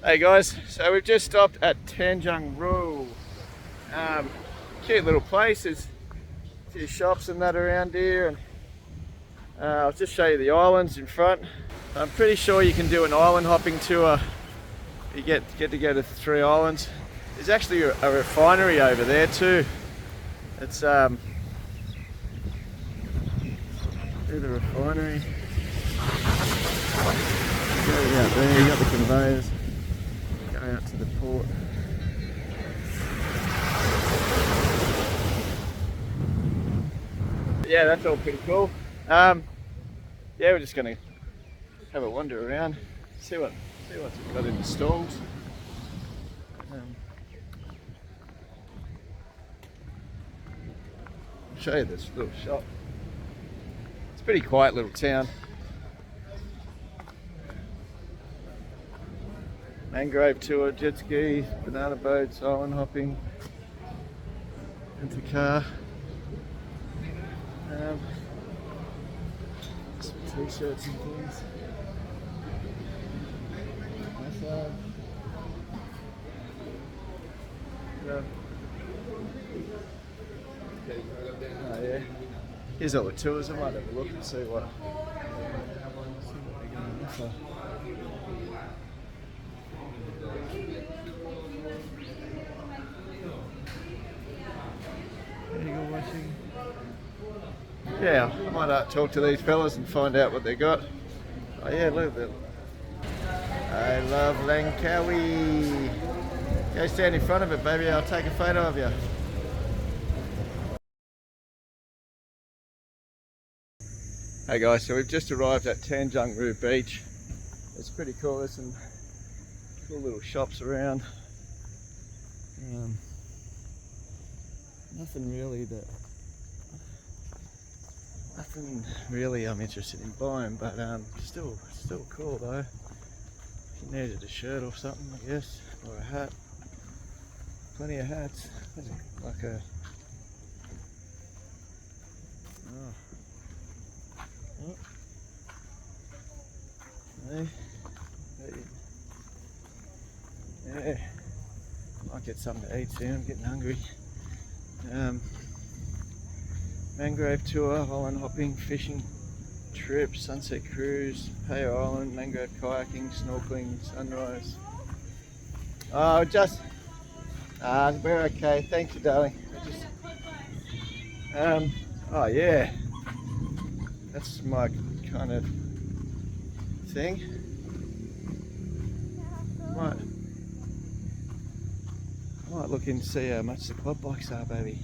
Hey guys, so we've just stopped at Tanjung Rhu. Cute little place. There's a few shops and that around here, and I'll just show you the islands in front. I'm pretty sure you can do an island hopping tour. You get to go to 3 islands. There's actually a refinery over there too. It's the refinery. Go out there, you got the conveyors. Go out to the port. Yeah, that's all pretty cool. Yeah, we're just gonna have a wander around, see what's got in the stalls. I'll show you this little shop. It's a pretty quiet little town. Mangrove tour, jet ski, banana boats, island hopping, rent a car. Some t-shirts and things. Massage. Oh yeah. Here's all the tours. I might have a look and see what they're going to offer. Eagle watching. Yeah, I might talk to these fellas and find out what they got. Oh yeah, look at that. I love Langkawi. Go stand in front of it, baby. I'll take a photo of you. Hey guys, so we've just arrived at Tanjung Rhu beach. It's pretty cool. There's some cool little shops around. Nothing really I'm interested in buying, but still cool though. If you needed a shirt or something, I guess, or a hat. Plenty of hats. There's like a yeah. Might get something to eat soon. I'm getting hungry. Mangrove tour, island hopping, fishing trip, sunset cruise, Payo Island, mangrove kayaking, snorkeling, sunrise. Oh, we're okay. Thank you, darling. Oh yeah, that's my kind of thing. I might look in and see how much the quad bikes are, baby.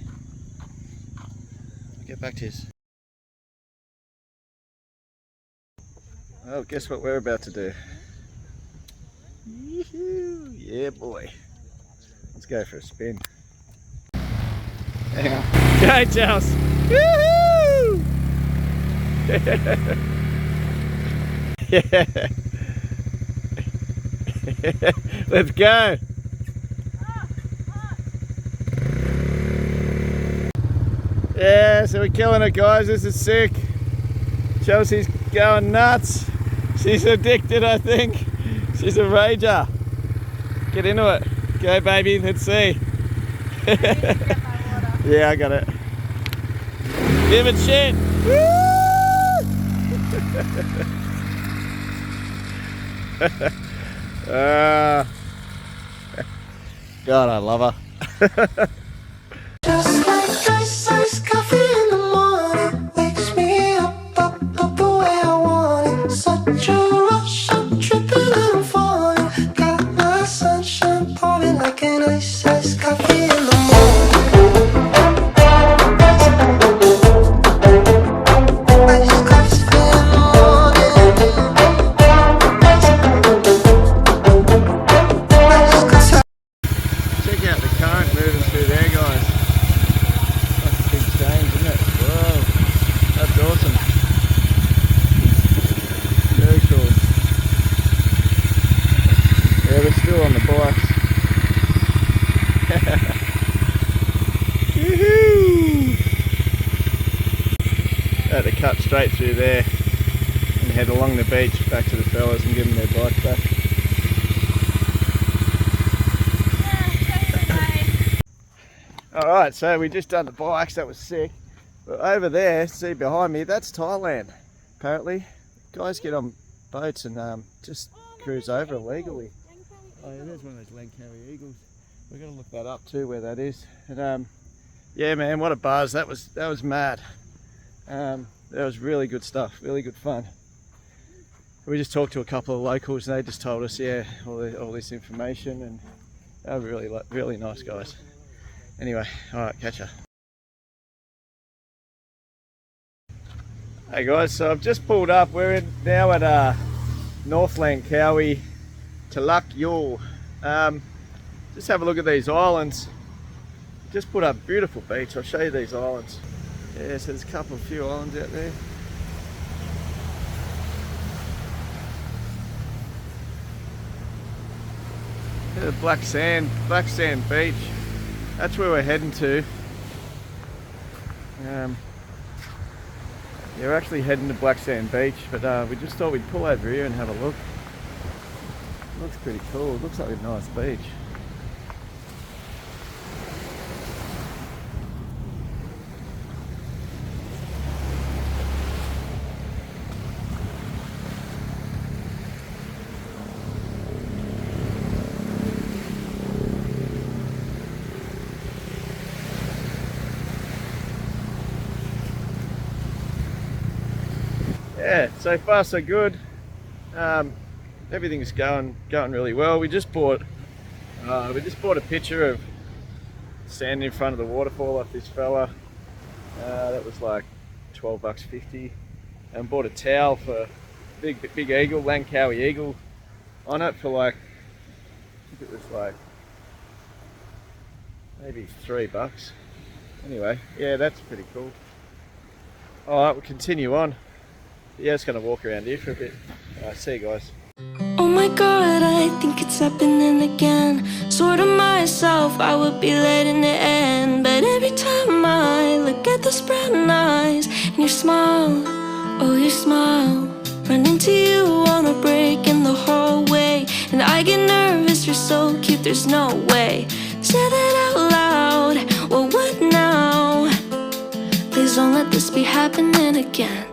Get back to this. Oh, guess what we're about to do? Yoo-hoo. Yeah, boy. Let's go for a spin. Hang on. Go, Charles. Woo-hoo! Yeah. Let's go. Yeah, so we're killing it, guys. This is sick. Chelsea's going nuts. She's addicted, I think. She's a rager. Get into it. Go, baby. Let's see. Yeah, I got it. Give it shit. God, I love her. Just like iced coffee in the morning, wakes me up the way I want it. Such a rush, I'm tripping and I'm falling. Got my sunshine pouring like an iced coffee in the morning. Iced coffee in the morning. Check out the current moving through there, guys. That's a big change, isn't it? Whoa, that's awesome. Very cool. Yeah, we're still on the bikes. Woohoo! Had to cut straight through there and head along the beach back to the fellas and give them their bikes back. Alright, so we just done the bikes, that was sick. But over there, see behind me, that's Thailand. Apparently, guys get on boats and just cruise over illegally. Oh yeah, there's one of those Langkawi eagles. We're gonna look that up too, where that is. And yeah, man, what a buzz! That was mad. That was really good stuff, really good fun. We just talked to a couple of locals, and they just told us, yeah, all this information, and they were really nice guys. Anyway, all right, catch ya. Hey guys, so I've just pulled up. We're now at North Langkawi, Tanjung Rhu. Just have a look at these islands. Just put up beautiful beach. I'll show you these islands. Yeah, so there's a few islands out there. The black sand beach. That's where we're heading to. Yeah, we're actually heading to Black Sand Beach, but we just thought we'd pull over here and have a look. It looks pretty cool. It looks like a nice beach. Yeah, so far so good. Everything's going really well. We just bought a picture of standing in front of the waterfall off this fella. That was like $12.50, and bought a towel for big eagle, Langkawi eagle, on it for like, I think it was like maybe $3. Anyway, yeah, that's pretty cool. All right, we'll continue on. Yeah, just gonna walk around here for a bit. See you guys. Oh my god, I think it's happening again. Sort of myself, I would be letting it end. But every time I look at those brown eyes and your smile, oh your smile, run into you on a break in the hallway, and I get nervous, you're so cute, there's no way. Say that out loud, well what now? Please don't let this be happening again.